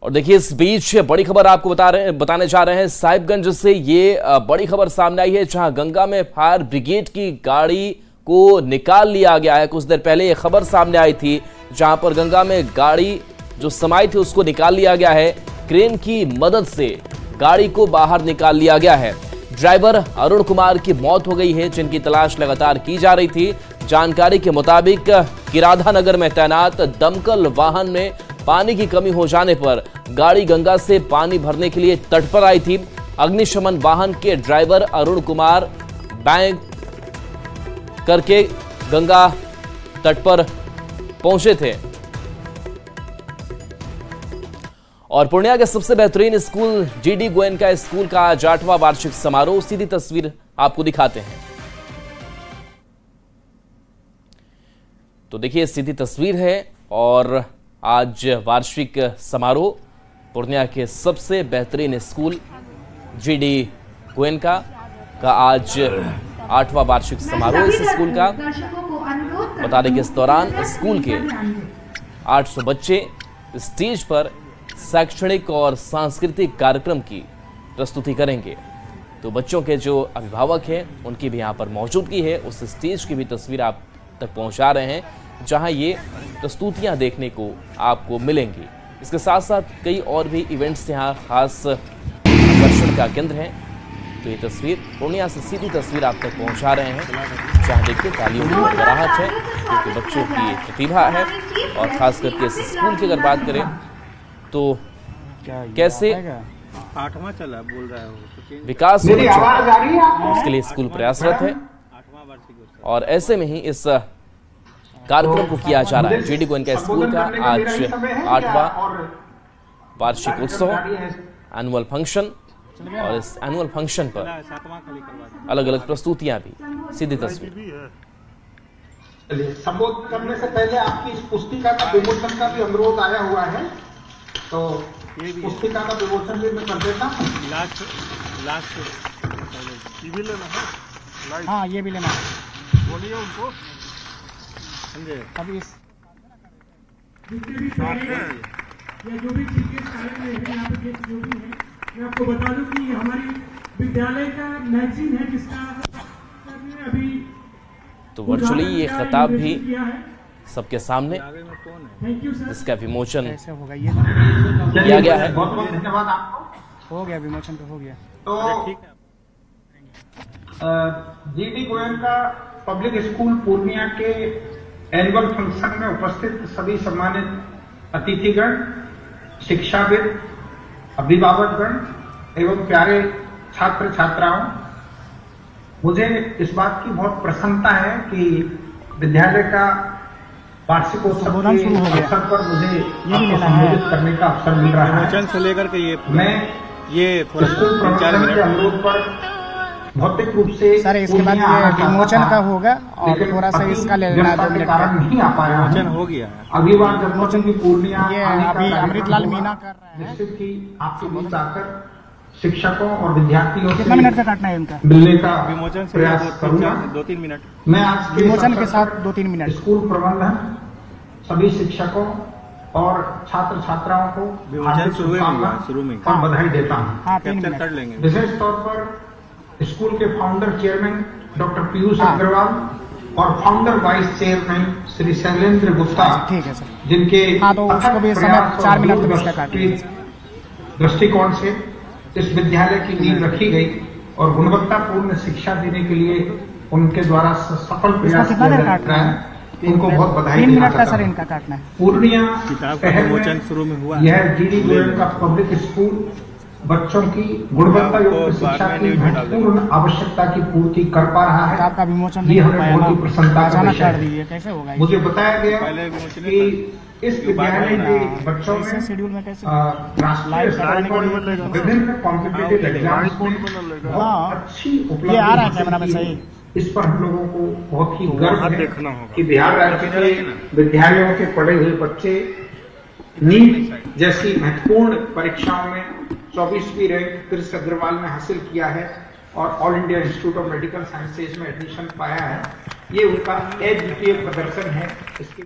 और देखिए इस बीच बड़ी खबर आपको बताने जा रहे हैं साहिबगंज से। ये बड़ी खबर सामने आई है जहां गंगा में फायर ब्रिगेड की गाड़ी को निकाल लिया गया है। कुछ देर पहले ये खबर सामने आई थी जहां पर गंगा में गाड़ी जो समाई थी उसको निकाल लिया गया है। क्रेन की मदद से गाड़ी को बाहर निकाल लिया गया है। ड्राइवर अरुण कुमार की मौत हो गई है जिनकी तलाश लगातार की जा रही थी। जानकारी के मुताबिक किराधा नगर में तैनात दमकल वाहन में पानी की कमी हो जाने पर गाड़ी गंगा से पानी भरने के लिए तट पर आई थी। अग्निशमन वाहन के ड्राइवर अरुण कुमार बैंक करके गंगा तट पर पहुंचे थे। और पूर्णिया के सबसे बेहतरीन स्कूल जीडी गोयनका स्कूल का आज 8वां वार्षिक समारोह। सीधी तस्वीर आपको दिखाते हैं। तो देखिए सीधी तस्वीर है और आज वार्षिक समारोह पूर्णिया के सबसे बेहतरीन स्कूल जीडी गोयनका का आज 8वां वार्षिक समारोह इस स्कूल का। बता दें कि इस दौरान स्कूल के 800 बच्चे स्टेज पर शैक्षणिक और सांस्कृतिक कार्यक्रम की प्रस्तुति करेंगे। तो बच्चों के जो अभिभावक हैं उनकी भी यहाँ पर मौजूदगी है। उस स्टेज की भी तस्वीर आप तक पहुँचा रहे हैं जहाँ ये प्रस्तुतियाँ देखने को आपको मिलेंगी। इसके साथ साथ कई और भी इवेंट्स यहाँ खास आकर्षण का केंद्र हैं। तो ये तस्वीर पूर्णिया से सीधी तस्वीर आप तक पहुँचा रहे हैं जहाँ देखिए तालियों की गड़गड़ाहट है क्योंकि बच्चों की प्रतिभा है। और खास करके इस स्कूल की अगर बात करें तो कैसे 8वां चला बोल रहा है विकास उसके लिए स्कूल प्रयासरत है। और ऐसे में ही इस कार्यक्रम को किया जा रहा है। जीडी गोयनका स्कूल का आज 8वां वार्षिक उत्सव एनुअल फंक्शन। और इस एनुअल फंक्शन पर अलग अलग प्रस्तुतियां भी। सीधी तस्वीर। संबोधित करने से पहले आपकी इस पुस्तिका का विमोचन का भी अनुरोध आया हुआ है, तो पुस्तिका का विमोचन भी मैं कर देता हूँ। ये भी लेना है। हाँ ये भी लेना है। बोलिए उनको अभी इस या जो भी चीजें साइड में है यहाँ पे जो भी है मैं आपको बता दूं कि हमारी विद्यालय का मैगजीन है जिसका अभी तो वर्चुअली ये खिताब भी सबके सामने इसका विमोचन किया गया है। बहुत बहुत धन्यवाद आपको। हो गया विमोचन तो हो गया। तो ठीक है। GD Goenka public school Purnia के एनुअल फंक्शन में उपस्थित सभी सम्मानित अतिथिगण, शिक्षाविद, अभिभावकगण एवं प्यारे छात्र छात्राओं, मुझे इस बात की बहुत प्रसन्नता है कि विद्यालय का वार्षिकोत्सव के अवसर पर मुझे आपको संबोधित करने का अवसर मिल रहा है। से लेकर के मैं ये स्कूल प्रबंधन के अनुरोध पर भौतिक रूप से सर इसके बाद ये विमोचन का होगा और थोड़ा सा इसका ले लेना 2 मिनट कारण नहीं आ पाया। विमोचन हो गया। अगली बार जब विमोचन की पूर्णिया ये अभी अमृतलाल मीना कर रहे हैं। निश्चित ही आपके बीच आकर शिक्षकों और विद्यार्थियों कितना मिनट का काटना है इनका मिलने का विमोचन से प्रयास करूंगा। 2-3 मिनट। मैं आज के विमोचन के साथ 2-3 मिनट स्कूल प्रबंधन, सभी शिक्षकों और छात्र छात्राओं को विमोचन शुरू में और बधाई देता हूँ। हाँ 3 कैप्चर मिनट कर लेंगे। विशेष तौर पर स्कूल के founder chairman doctor Piyush Agarwal और founder vice chairman Shri Shailendra Gupta, ठीक है सर, जिनके हाँ तो उसको भी समय 4 मिनट दृष्टिकोण से इस विद्यालय की नींव रखी गई और गुणवत्तापूर्ण शिक्षा देने के लिए उनके द्वारा सफल प्रयास किया जा रहा है। उनको बहुत बधाई 3 मिनट का सर इनका काटना है। पूर्णिया किताब का विमोचन शुरू में हुआ। यह जीडी गोयनका पब्लिक स्कूल बच्चों की गुणवत्ता युक्त शिक्षा की महत्वपूर्ण आवश्यकता की पूर्ति कर पा रहा है। आपका विमोचन ये हमें बहुत ही प्रसन्नता का विषय है। कैसे होगा? मुझे बताया गया कि इस विद्यालय के बच्चों में शेड्यूल में कैसे राष्ट्रीय स्तर पर विभिन्न कॉम्पिटिटिव एग्जाम्स में बहुत अच्छी उपलब्धि ये आ रहा है कैमरा में सही। इस पर हम लोगों को बहुत ही गर्व है कि बिहार राज्य के विद्यालयों के पढ़े हुए बच्चे नीट जैसी महत्वपूर्ण परीक्षाओं में 24वीं रैंक पीयूष अग्रवाल ने हासिल किया है और all India institute of medical sciences में एडमिशन पाया है। ये उनका अद्वितीय प्रदर्शन है। इसके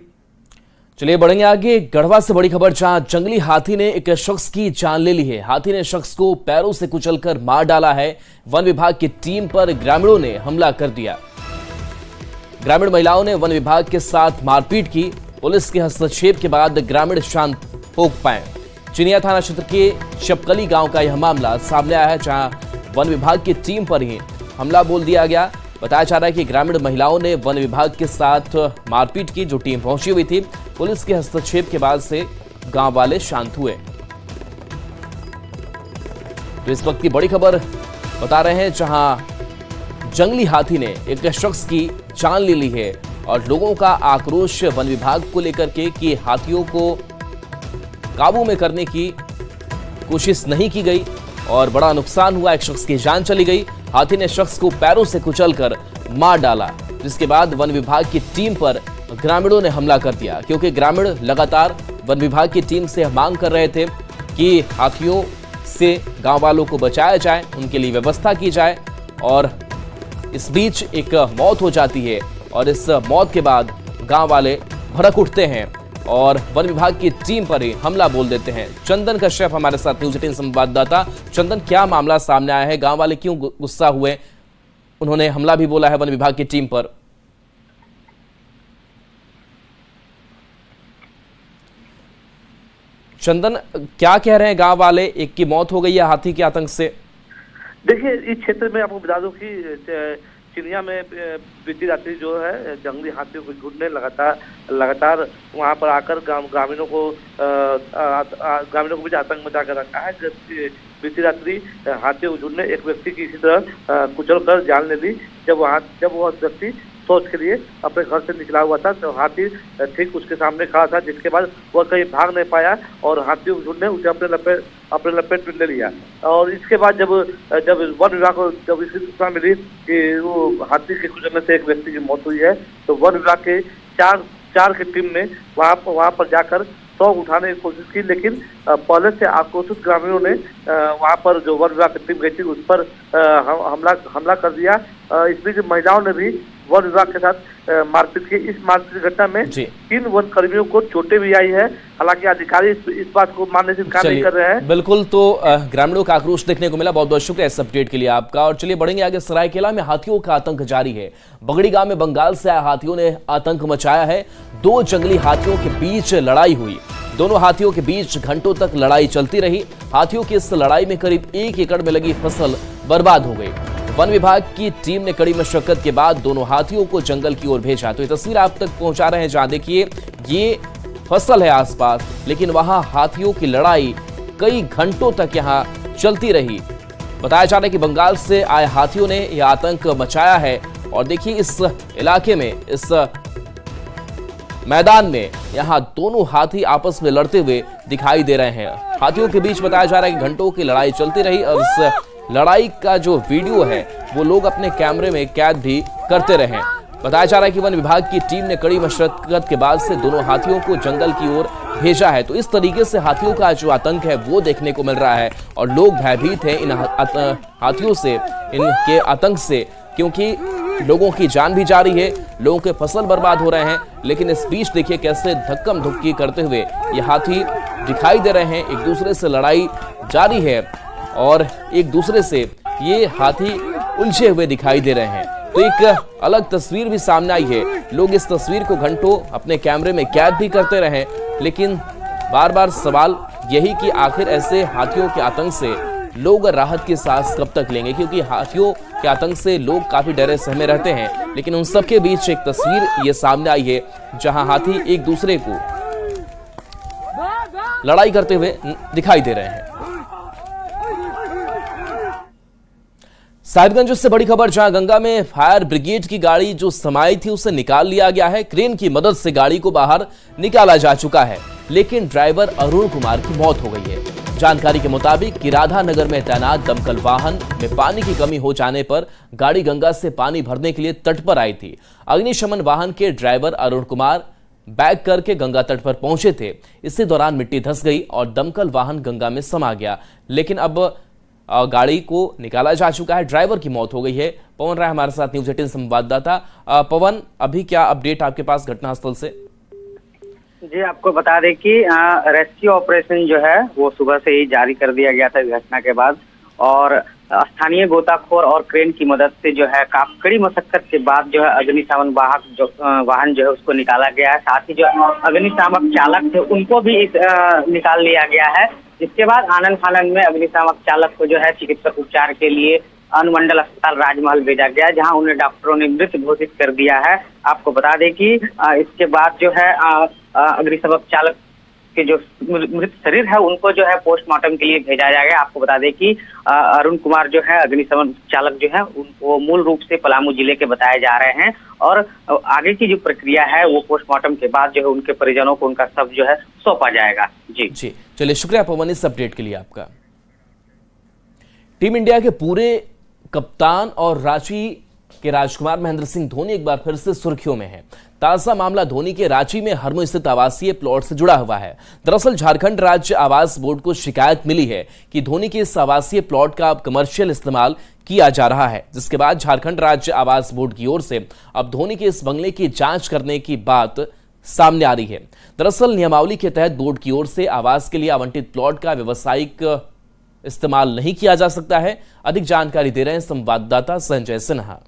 चलिए बढ़ेंगे आगे। गढ़वा से बड़ी खबर, जहां जंगली हाथी ने एक शख्स की जान ले ली है। हाथी ने शख्स को पैरों से कुचलकर मार डाला है। वन विभाग की टीम पर ग्रामीणों ने हमला कर दिया। ग्रामीण महिलाओं ने वन विभाग के साथ मारपीट की। पुलिस के हस्तक्षेप के बाद ग्रामीण शांत हो पाए। चिनिया थाना क्षेत्र के शपकली गांव का यह मामला सामने आया है, जहां वन विभाग की टीम पर ही हमला बोल दिया गया। बताया जा रहा है कि ग्रामीण महिलाओं ने वन विभाग के साथ मारपीट की। जो टीम पहुंची हुई थी, पुलिस के हस्तक्षेप के बाद से गांव वाले शांत हुए। तो इस वक्त की बड़ी खबर बता रहे हैं, जहां जंगली हाथी ने एक शख्स की जान ले ली है और लोगों का आक्रोश वन विभाग को लेकर के कि हाथियों को काबू में करने की कोशिश नहीं की गई और बड़ा नुकसान हुआ। एक शख्स की जान चली गई। हाथी ने शख्स को पैरों से कुचलकर मार डाला, जिसके बाद वन विभाग की टीम पर ग्रामीणों ने हमला कर दिया, क्योंकि ग्रामीण लगातार वन विभाग की टीम से मांग कर रहे थे कि हाथियों से गांव वालों को बचाया जाए, उनके लिए व्यवस्था की जाए। और इस बीच एक मौत हो जाती है और इस मौत के बाद गांव वाले भड़क उठते हैं और वन विभाग की टीम पर ही हमला बोल देते हैं। चंदन कश्यप हमारे साथ, न्यूज़ 18 संवाददाता। चंदन, क्या मामला सामने आया है? गांव वाले क्यों गुस्सा हुए? उन्होंने हमला भी बोला है वन विभाग की टीम पर। चंदन, क्या कह रहे हैं गांव वाले? एक की मौत हो गई है हाथी के आतंक से। देखिए, इस क्षेत्र में आपको बता दूं कि चिनिया में बीती रात्रि जो है जंगली हाथियों को झुंड ने लगातार वहां पर आकर ग्रामीणों को भी आतंक मचा कर रखा है। बीती रात्रि हाथियों के झुंड ने एक व्यक्ति की इसी तरह कुचल कर जान ले ली। जब वह व्यक्ति सोच के लिए अपने घर से निकला हुआ था, तो हाथी ठीक उसके सामने खड़ा था, जिसके बाद वह कहीं भाग नहीं पाया और हाथियों के झुंड ने उसे अपने लपेट में ले लिया। और इसके बाद जब वन विभाग को जब इसकी सूचना मिली कि वो हाथी के कुचलने से एक व्यक्ति की मौत हुई है, तो वन विभाग के चार की टीम ने वहां पर जाकर शव उठाने की कोशिश की, लेकिन पहले से आक्रोशित ग्रामीणों ने वहां पर जो वन विभाग की टीम गई थी उस पर हमला कर दिया। इस बीच महिलाओं ने भी वन विभाग के साथ मारपीट की। इस मारपीट की घटना में 3 वन कर्मियों को चोटें भी आई है। हालांकि अधिकारी इस बात को मानने से इनकार नहीं कर रहे हैं। बिल्कुल, तो ग्रामीणों का आक्रोश देखने को मिला। बहुत बहुत शुक्रिया इस अपडेट के लिए आपका। और चलिए बढ़ेंगे आगे। सरायकेला में हाथियों का आतंक जारी है। बगड़ी गांव में बंगाल से आए हाथियों ने आतंक मचाया है। 2 जंगली हाथियों के बीच लड़ाई हुई। दोनों हाथियों के बीच घंटों तक लड़ाई चलती रही। हाथियों की इस लड़ाई में करीब 1 एकड़ में लगी फसल बर्बाद हो गई। वन विभाग की टीम ने कड़ी मशक्कत के बाद दोनों हाथियों को जंगल की ओर भेजा। तो ये तस्वीर आप तक पहुंचा रहे हैं, जहां देखिए ये फसल है आसपास, लेकिन वहां हाथियों की लड़ाई कई घंटों तक यहां चलती रही। बताया जा रहा है कि बंगाल से आए हाथियों ने यह आतंक मचाया है। और देखिए, इस इलाके में, इस मैदान में यहां दोनों हाथी आपस में लड़ते हुए दिखाई दे रहे हैं। हाथियों के बीच बताया जा रहा है कि घंटों की लड़ाई चलती रही और इस लड़ाई का जो वीडियो है वो लोग अपने कैमरे में कैद भी करते रहे। बताया जा रहा है कि वन विभाग की टीम ने कड़ी मशक्कत के बाद से दोनों हाथियों को जंगल की ओर भेजा है। तो इस तरीके से हाथियों का जो आतंक है वो देखने को मिल रहा है और लोग भयभीत हैं इन हाथियों से, इनके आतंक से, क्योंकि लोगों की जान भी जा रही है, लोगों के फसल बर्बाद हो रहे हैं। लेकिन इस बीच देखिए कैसे धक्कम धुक्की करते हुए ये हाथी दिखाई दे रहे हैं। एक दूसरे से लड़ाई जारी है और एक दूसरे से ये हाथी उलझे हुए दिखाई दे रहे हैं। तो एक अलग तस्वीर भी सामने आई है। लोग इस तस्वीर को घंटों अपने कैमरे में कैद भी करते रहे, लेकिन बार बार सवाल यही कि आखिर ऐसे हाथियों के आतंक से लोग राहत की सांस कब तक लेंगे, क्योंकि हाथियों के आतंक से लोग काफी डरे सहमे रहते हैं। लेकिन उन सबके बीच एक तस्वीर ये सामने आई है, जहां हाथी एक दूसरे को लड़ाई करते हुए दिखाई दे रहे हैं। साहिबगंज से बड़ी खबर, जहां गंगा में फायर ब्रिगेड की गाड़ी जो समाई थी उसे निकाल लिया गया है। क्रेन की मदद से गाड़ी को बाहर निकाला जा चुका है, लेकिन ड्राइवर अरुण कुमार की मौत हो गई है। जानकारी के मुताबिक कि राधा नगर में तैनात दमकल वाहन में पानी की कमी हो जाने पर गाड़ी गंगा से पानी भरने के लिए तट पर आई थी। अग्निशमन वाहन के ड्राइवर अरुण कुमार बैक करके गंगा तट पर पहुंचे थे। इसी दौरान मिट्टी धंस गई और दमकल वाहन गंगा में समा गया, लेकिन अब गाड़ी को निकाला जा चुका है। ड्राइवर की मौत हो गई है। पवन राय हमारे साथ, न्यूज़ 18 संवाददाता। पवन, अभी क्या अपडेट आपके पास घटनास्थल से? जी, आपको बता दें कि रेस्क्यू ऑपरेशन जो है वो सुबह से ही जारी कर दिया गया था इस घटना के बाद, और स्थानीय गोताखोर और क्रेन की मदद से जो है काफी कड़ी मशक्कत के बाद जो है अग्निशमन वाहक जो वाहन जो है उसको निकाला गया है। साथ ही जो अग्निशामक चालक थे उनको भी निकाल लिया गया है। इसके बाद आनन फानन में अग्निशामक चालक को जो है चिकित्सक उपचार के लिए अनुमंडल अस्पताल राजमहल भेजा गया, जहां उन्हें डॉक्टरों ने मृत घोषित कर दिया है। आपको बता दें कि इसके बाद जो है अग्निशामक चालक के जो मृत शरीर है उनको जो है पोस्टमार्टम के लिए भेजा जाएगा। आपको बता दें कि अरुण कुमार जो है अग्निशमन चालक जो है उनको मूल रूप से पलामू जिले के बताए जा रहे हैं, और आगे की जो प्रक्रिया है वो पोस्टमार्टम के बाद जो है उनके परिजनों को उनका शव जो है सौंपा जाएगा। जी चलिए, शुक्रिया पवन इस अपडेट के लिए आपका। टीम इंडिया के पूरे कप्तान और रांची के राजकुमार महेंद्र सिंह धोनी एक बार फिर से सुर्खियों में है। ताजा मामला धोनी के रांची में हरमू स्थित आवासीय प्लॉट से जुड़ा हुआ है। दरअसल झारखंड राज्य आवास बोर्ड को शिकायत मिली है कि धोनी के इस आवासीय प्लॉट का अब कमर्शियल इस्तेमाल किया जा रहा है, जिसके बाद झारखंड राज्य आवास बोर्ड की ओर से अब धोनी के इस बंगले की जांच करने की बात सामने आ रही है। दरअसल नियमावली के तहत बोर्ड की ओर से आवास के लिए आवंटित प्लॉट का व्यावसायिक इस्तेमाल नहीं किया जा सकता है। अधिक जानकारी दे रहे हैं संवाददाता संजय सिन्हा।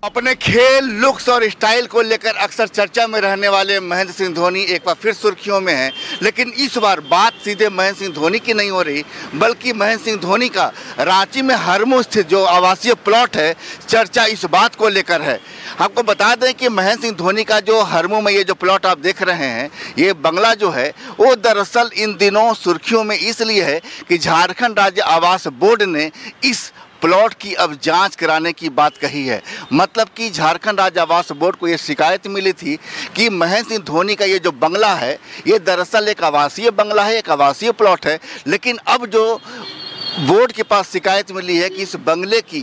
अपने खेल, लुक्स और स्टाइल को लेकर अक्सर चर्चा में रहने वाले महेंद्र सिंह धोनी एक बार फिर सुर्खियों में हैं, लेकिन इस बार बात सीधे महेंद्र सिंह धोनी की नहीं हो रही, बल्कि महेंद्र सिंह धोनी का रांची में हरमू स्थित जो आवासीय प्लॉट है, चर्चा इस बात को लेकर है। आपको बता दें कि महेंद्र सिंह धोनी का जो हरमू में ये जो प्लॉट आप देख रहे हैं, ये बंगला जो है वो दरअसल इन दिनों सुर्खियों में इसलिए है कि झारखंड राज्य आवास बोर्ड ने इस प्लॉट की अब जांच कराने की बात कही है। मतलब कि झारखंड राज्य आवास बोर्ड को ये शिकायत मिली थी कि महेंद्र सिंह धोनी का ये जो बंगला है ये दरअसल एक आवासीय बंगला है, एक आवासीय प्लॉट है, लेकिन अब जो बोर्ड के पास शिकायत मिली है कि इस बंगले की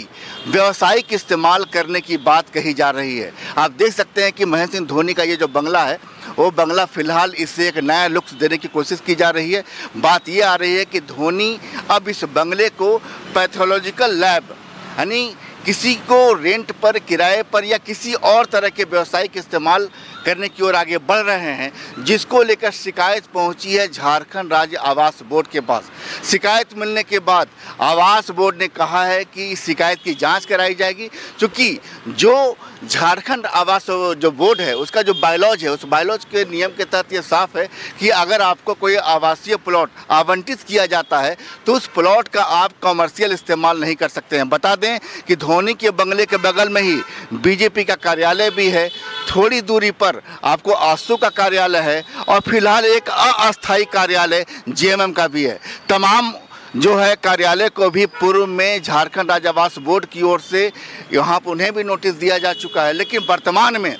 व्यावसायिक इस्तेमाल करने की बात कही जा रही है। आप देख सकते हैं कि महेंद्र सिंह धोनी का ये जो बंगला है वो बंगला फिलहाल इससे एक नया लुक्स देने की कोशिश की जा रही है। बात ये आ रही है कि धोनी अब इस बंगले को पैथोलॉजिकल लैब यानी किसी को रेंट पर, किराए पर या किसी और तरह के व्यावसायिक इस्तेमाल करने की ओर आगे बढ़ रहे हैं, जिसको लेकर शिकायत पहुंची है झारखंड राज्य आवास बोर्ड के पास। शिकायत मिलने के बाद आवास बोर्ड ने कहा है कि इस शिकायत की जांच कराई जाएगी, क्योंकि जो झारखंड आवास जो बोर्ड है उसका जो बायलॉज है, उस बायलॉज के नियम के तहत ये साफ है कि अगर आपको कोई आवासीय प्लॉट आवंटित किया जाता है तो उस प्लॉट का आप कमर्शियल इस्तेमाल नहीं कर सकते हैं। बता दें कि धोनी के बंगले के बगल में ही बीजेपी का कार्यालय भी है, थोड़ी दूरी पर आपको आसू का कार्यालय है और फिलहाल एक अस्थायी कार्यालय जेएमएम का भी है। तमाम जो है कार्यालय को भी पूर्व में झारखंड राज्य आवास बोर्ड की ओर से यहाँ पर उन्हें भी नोटिस दिया जा चुका है, लेकिन वर्तमान में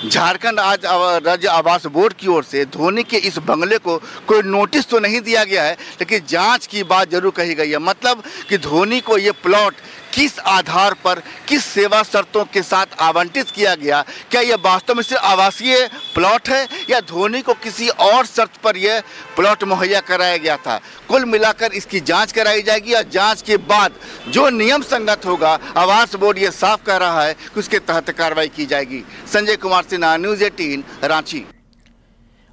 झारखंड राज्य आवास बोर्ड की ओर से धोनी के इस बंगले को कोई नोटिस तो नहीं दिया गया है, लेकिन जांच की बात जरूर कही गई है। मतलब कि धोनी को ये प्लॉट किस आधार पर, किस सेवा शर्तों के साथ आवंटित किया गया, क्या यह वास्तव में सिर्फ आवासीय प्लॉट है या धोनी को किसी और शर्त पर यह प्लॉट मुहैया कराया गया था। कुल मिलाकर इसकी जांच कराई जाएगी और जांच के बाद जो नियम संगत होगा, आवास बोर्ड ये साफ कर रहा है कि उसके तहत कार्रवाई की जाएगी। संजय कुमार सिन्हा, न्यूज़ 18 रांची।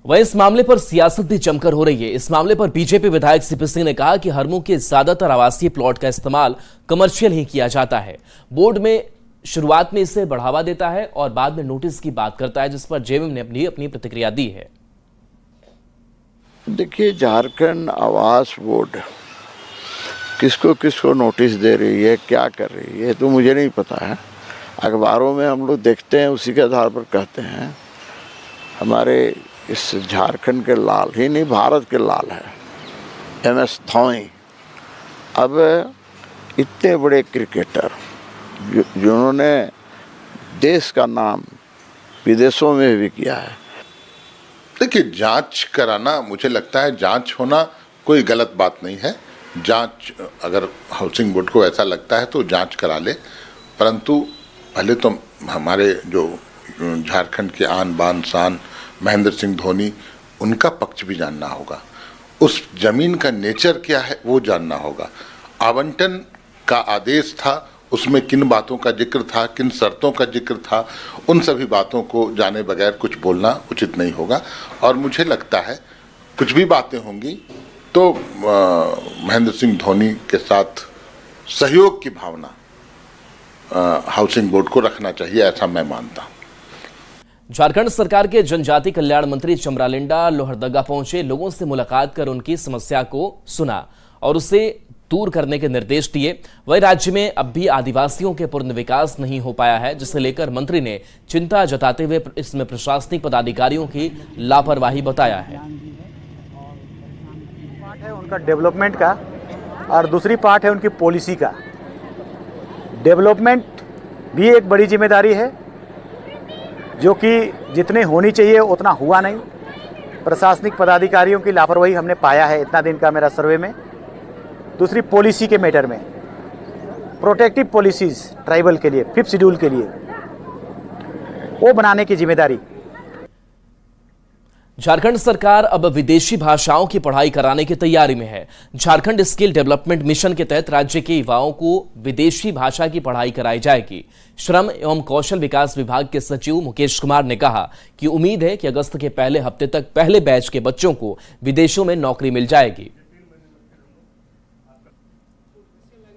वह इस मामले पर सियासत भी जमकर हो रही है। इस मामले पर बीजेपी विधायक सीपी सिंह ने कहा कि हरमू के ज्यादातर आवासीय प्लॉट का इस्तेमाल कमर्शियल ही किया जाता है। बोर्ड में शुरुआत में इसे बढ़ावा देता है और बाद में नोटिस की बात करता है, जिस पर जेएमएम ने अपनी प्रतिक्रिया दी है। देखिए, झारखंड आवास बोर्ड किसको किसको नोटिस दे रही है, क्या कर रही है, तो मुझे नहीं पता है। अखबारों में हम लोग देखते हैं, उसी के आधार पर कहते हैं। हमारे इस झारखंड के लाल ही नहीं, भारत के लाल है MS धोनी। अब इतने बड़े क्रिकेटर जिन्होंने देश का नाम विदेशों में भी किया है। देखिए, जांच कराना, मुझे लगता है जांच होना कोई गलत बात नहीं है। जांच अगर हाउसिंग बोर्ड को ऐसा लगता है तो जांच करा ले, परंतु पहले तो हमारे जो झारखंड के आन बान शान महेंद्र सिंह धोनी, उनका पक्ष भी जानना होगा। उस जमीन का नेचर क्या है वो जानना होगा। आवंटन का आदेश था, उसमें किन बातों का जिक्र था, किन शर्तों का जिक्र था, उन सभी बातों को जाने बगैर कुछ बोलना उचित नहीं होगा। और मुझे लगता है कुछ भी बातें होंगी तो महेंद्र सिंह धोनी के साथ सहयोग की भावना हाउसिंग बोर्ड को रखना चाहिए, ऐसा मैं मानता हूँ। झारखंड सरकार के जनजाति कल्याण मंत्री चमरालिंडा लोहरदगा पहुंचे, लोगों से मुलाकात कर उनकी समस्या को सुना और उसे दूर करने के निर्देश दिए। वहीं राज्य में अब भी आदिवासियों के पूर्ण विकास नहीं हो पाया है, जिसे लेकर मंत्री ने चिंता जताते हुए इसमें प्रशासनिक पदाधिकारियों की लापरवाही बताया है। पार्ट है उनका डेवलपमेंट का और दूसरी पार्ट है उनकी पॉलिसी का। डेवलपमेंट भी एक बड़ी जिम्मेदारी है जो कि जितनी होनी चाहिए उतना हुआ नहीं। प्रशासनिक पदाधिकारियों की लापरवाही हमने पाया है इतना दिन का मेरा सर्वे में। दूसरी पॉलिसी के मैटर में प्रोटेक्टिव पॉलिसीज ट्राइबल के लिए 5th शेड्यूल के लिए वो बनाने की जिम्मेदारी। झारखंड सरकार अब विदेशी भाषाओं की पढ़ाई कराने की तैयारी में है। झारखंड स्किल डेवलपमेंट मिशन के तहत राज्य के युवाओं को विदेशी भाषा की पढ़ाई कराई जाएगी। श्रम एवं कौशल विकास विभाग के सचिव मुकेश कुमार ने कहा कि उम्मीद है कि अगस्त के पहले हफ्ते तक पहले बैच के बच्चों को विदेशों में नौकरी मिल जाएगी।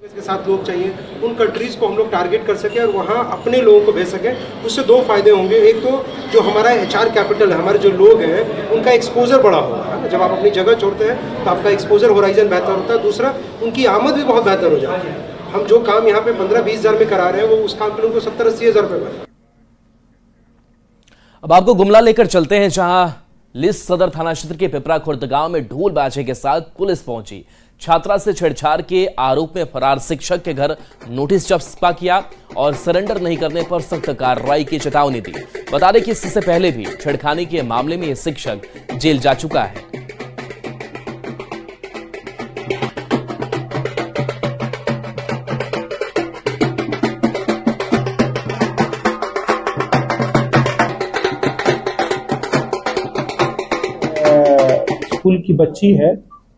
के साथ लोग चाहिए, उन कंट्रीज को हम लोग टारगेट कर सके और वहाँ अपने लोगों को भेज सके। उससे दो फायदे होंगे। एक तो जो हमारा HR कैपिटल है, हमारे जो लोग हैं उनका एक्सपोजर बड़ा होगा। जब आप अपनी जगह छोड़ते हैं तो आपका एक्सपोजर होराइजन बेहतर होता है। दूसरा, उनकी आमद भी बहुत बेहतर हो जाती है। हम जो काम यहाँ पे 15-20 हज़ार में करा रहे हैं वो उस काम के लिए उनको 70-80 हज़ार रुपये में। अब आपको गुमला लेकर चलते हैं, जहां लिस सदर थाना क्षेत्र के पिपरा खुर्द गांव में ढोल बाजे के साथ पुलिस पहुंची। छात्रा से छेड़छाड़ के आरोप में फरार शिक्षक के घर नोटिस चस्पा किया और सरेंडर नहीं करने पर सख्त कार्रवाई की चेतावनी दी। बता दें कि इससे पहले भी छेड़खानी के मामले में यह शिक्षक जेल जा चुका है। स्कूल की बच्ची है,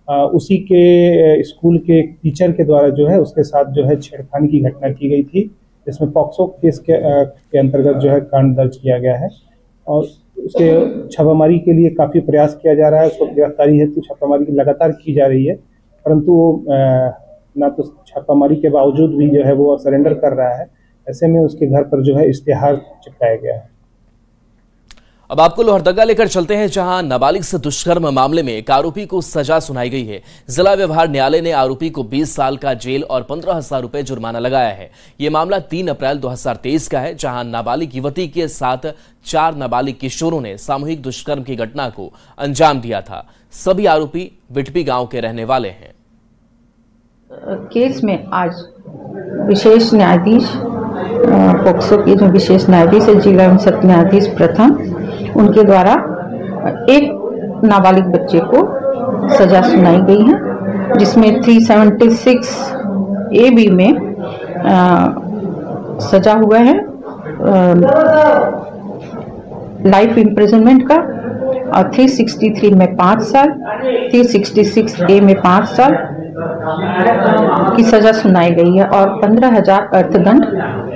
उसी के स्कूल के टीचर के द्वारा जो है उसके साथ जो है छेड़खानी की घटना की गई थी। इसमें पॉक्सो केस के अंतर्गत जो है कांड दर्ज किया गया है और उसके छापामारी के लिए काफ़ी प्रयास किया जा रहा है। उसको गिरफ्तारी हेतु छापामारी लगातार की जा रही है, परंतु ना तो छापामारी के बावजूद भी जो है वो सरेंडर कर रहा है। ऐसे में उसके घर पर जो है इश्तेहार चिपकाया गया है। अब आपको लोहरदगा लेकर चलते हैं, जहां नाबालिग से दुष्कर्म मामले में एक आरोपी को सजा सुनाई गई है। जिला व्यवहार न्यायालय ने आरोपी को 20 साल का जेल और 15,000 रुपए जुर्माना लगाया है। यह मामला 3 अप्रैल 2023 का है, जहां नाबालिग युवती के साथ 4 नाबालिग किशोरों ने सामूहिक दुष्कर्म की घटना को अंजाम दिया था। सभी आरोपी बिटपी गांव के रहने वाले हैं। केस में आज विशेष न्यायाधीश पॉक्सो के जो विशेष न्यायाधीश है, जिला एवं सत्र न्यायाधीश प्रथम, उनके द्वारा एक नाबालिग बच्चे को सजा सुनाई गई है, जिसमें 376 AB में सजा हुआ है लाइफ इम्प्रिजनमेंट का, और 363 में 5 साल, 366A में 5 साल की सजा सुनाई गई है और 15,000 अर्थदंड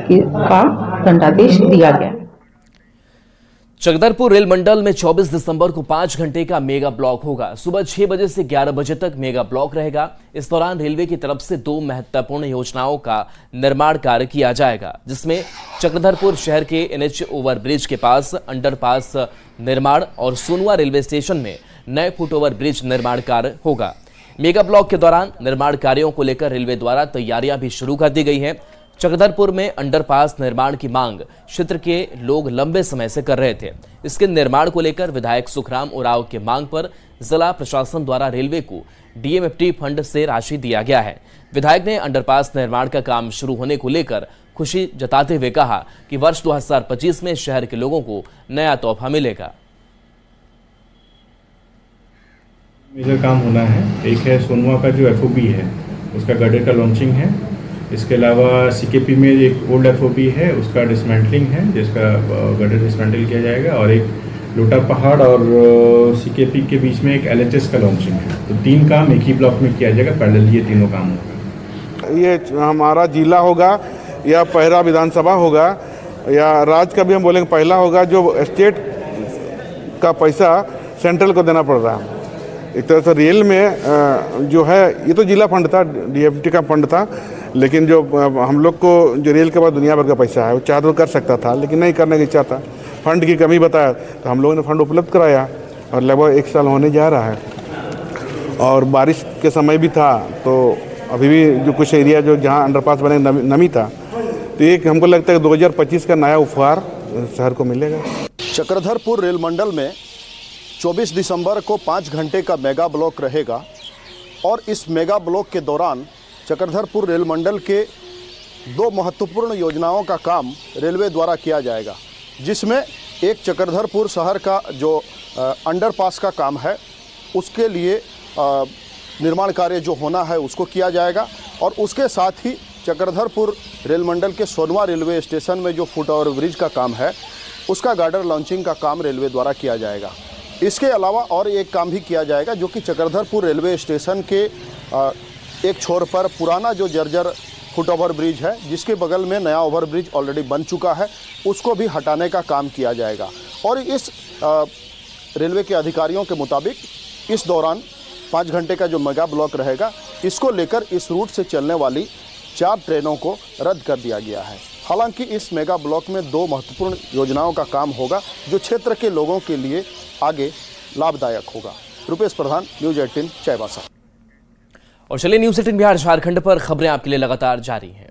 का दंडादेश दिया गया। चकधरपुर रेल मंडल में 24 दिसंबर को 5 घंटे का मेगा ब्लॉक होगा। सुबह 6 बजे से 11 बजे तक मेगा ब्लॉक रहेगा। इस दौरान रेलवे की तरफ से 2 महत्वपूर्ण योजनाओं का निर्माण कार्य किया जाएगा, जिसमें चकधरपुर शहर के NH ओवरब्रिज के पास अंडरपास निर्माण और सोनुआ रेलवे स्टेशन में नए फुटओवर ब्रिज निर्माण कार्य होगा। मेगा ब्लॉक के दौरान निर्माण कार्यों को लेकर रेलवे द्वारा तैयारियां भी शुरू कर दी गई हैं। चकधरपुर में अंडरपास निर्माण की मांग क्षेत्र के लोग लंबे समय से कर रहे थे। इसके निर्माण को लेकर विधायक सुखराम उरांव के मांग पर जिला प्रशासन द्वारा रेलवे को DMFT फंड से राशि दिया गया है। विधायक ने अंडरपास निर्माण का काम शुरू होने को लेकर खुशी जताते हुए कहा कि वर्ष 2025 में शहर के लोगों को नया तोहफा मिलेगा। मेजर काम होना है। एक है सोनुआ का जो FOB है, उसका गर्डर का लॉन्चिंग है। इसके अलावा CKP में एक ओल्ड FOB है, उसका डिसमेंटलिंग है, जिसका गर्डर डिसमेंटल किया जाएगा, और एक लोटा पहाड़ और CKP के बीच में एक LHS का लॉन्चिंग है। तो 3 काम एक ही ब्लॉक में किया जाएगा, पैरेलल ये तीनों काम होगा। ये हमारा जिला होगा या पहला विधानसभा होगा या राज्य का भी हम बोलेंगे पहला होगा जो स्टेट का पैसा सेंट्रल को देना पड़ रहा है। एक तरह से रेल में जो है ये तो जिला फंड था, डीएफटी का फंड था, लेकिन जो हम लोग को जो रेल के बाद दुनिया भर का पैसा है वो चाह तो कर सकता था लेकिन नहीं करने की इच्छा था, फंड की कमी बताया तो हम लोगों ने फंड उपलब्ध कराया और लगभग 1 साल होने जा रहा है। और बारिश के समय भी था तो अभी भी जो कुछ एरिया जो जहाँ अंडरपास बने नमी था, तो एक हमको लगता है 2025 का नया उपहार शहर को मिलेगा। चक्रधरपुर रेल मंडल में 24 दिसंबर को 5 घंटे का मेगा ब्लॉक रहेगा और इस मेगा ब्लॉक के दौरान चक्रधरपुर रेल मंडल के 2 महत्वपूर्ण योजनाओं का काम रेलवे द्वारा किया जाएगा, जिसमें एक चक्रधरपुर शहर का जो अंडरपास का काम है उसके लिए निर्माण कार्य जो होना है उसको किया जाएगा और उसके साथ ही चक्रधरपुर रेल मंडल के सोनवा रेलवे स्टेशन में जो फुट ओवर ब्रिज का काम है उसका गार्डर लॉन्चिंग का काम रेलवे द्वारा किया जाएगा। इसके अलावा और एक काम भी किया जाएगा जो कि चक्रधरपुर रेलवे स्टेशन के एक छोर पर पुराना जो जर्जर फुट ओवर ब्रिज है जिसके बगल में नया ओवर ब्रिज ऑलरेडी बन चुका है उसको भी हटाने का काम किया जाएगा। और इस रेलवे के अधिकारियों के मुताबिक इस दौरान 5 घंटे का जो मेगा ब्लॉक रहेगा इसको लेकर इस रूट से चलने वाली 4 ट्रेनों को रद्द कर दिया गया है। हालांकि इस मेगा ब्लॉक में 2 महत्वपूर्ण योजनाओं का काम होगा जो क्षेत्र के लोगों के लिए आगे लाभदायक होगा। रुपेश प्रधान, न्यूज़ 18 चाईबासा। और चलिए न्यूज़ 18 बिहार झारखंड पर खबरें आपके लिए लगातार जारी हैं।